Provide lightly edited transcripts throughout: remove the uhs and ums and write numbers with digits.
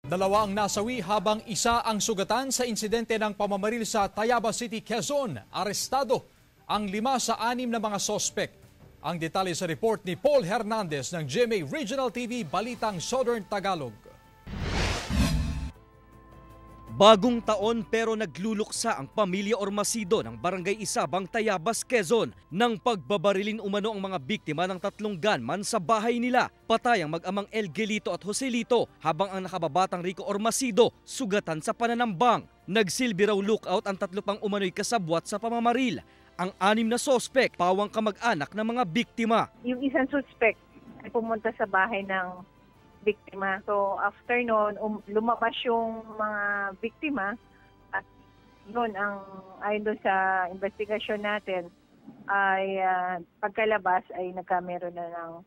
Dalawa ang nasawi habang isa ang sugatan sa insidente ng pamamaril sa Tayabas City, Quezon. Arestado ang 5 sa 6 na mga sospek. Ang detalye sa report ni Paul Hernandez ng GMA Regional TV Balitang Southern Tagalog. Bagong taon pero nagluluksa ang pamilya Ormacido ng Barangay Isabang, Tayabas, Quezon nang pagbabarilin umano ang mga biktima ng 3 gunman sa bahay nila. Patay ang mag-amang Elgelito at Joselito habang ang nakababatang Rico Ormacido sugatan sa pananambang. Nagsilbi raw lookout ang 3 pang umano'y kasabwat sa pamamaril. Ang 6 na sospek pawang kamag-anak ng mga biktima. Yung isang suspect ay pumunta sa bahay ng biktima. So after noon, lumabas yung mga biktima at yun ang ayon doon sa investigasyon natin ay pagkalabas ay nagkameron na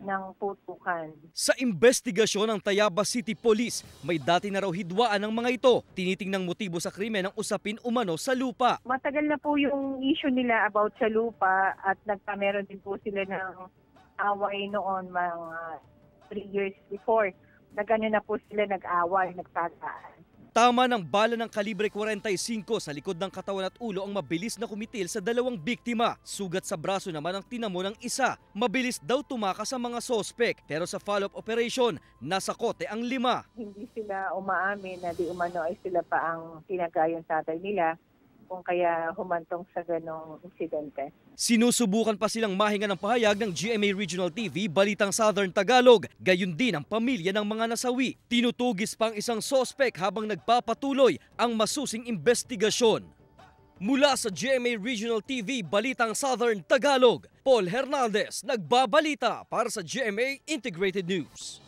ng putukan. Sa investigasyon ng Tayabas City Police, may dati na raw hidwaan ng mga ito. Tinitingnang motibo sa krimen ng usapin umano sa lupa. Matagal na po yung issue nila about sa lupa at nagkameron din po sila ng away noon mga 3 years before. Nagano na po sila nag-away, nagtagaan. Tama ng bala ng kalibre 45 sa likod ng katawan at ulo ang mabilis na kumitil sa 2 biktima. Sugat sa braso naman ang tinamo ng isa. Mabilis daw tumakas sa mga sospek pero sa follow-up operation, nasa kote ang 5. Hindi sila umaamin na di umano ay sila pa ang tinagay yung tatay nila kung kaya humantong sa ganong insidente. Sinusubukan pa silang mahinga ng pahayag ng GMA Regional TV Balitang Southern Tagalog. Gayon din ang pamilya ng mga nasawi. Tinutugis pa ang isang sospek habang nagpapatuloy ang masusing investigasyon. Mula sa GMA Regional TV Balitang Southern Tagalog, Paul Hernandez nagbabalita para sa GMA Integrated News.